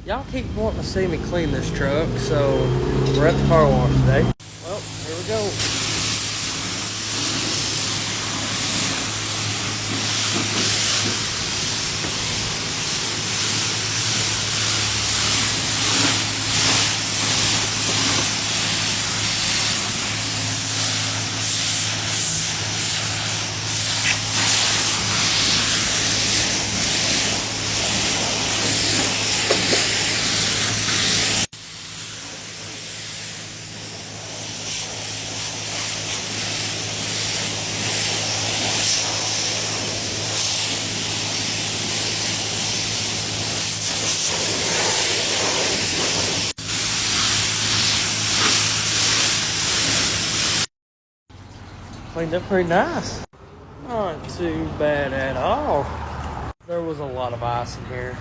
Y'all keep wanting to see me clean this truck, so we're at the car wash today. Well, here we go. Cleaned up pretty nice. Not too bad at all. There was a lot of ice in here.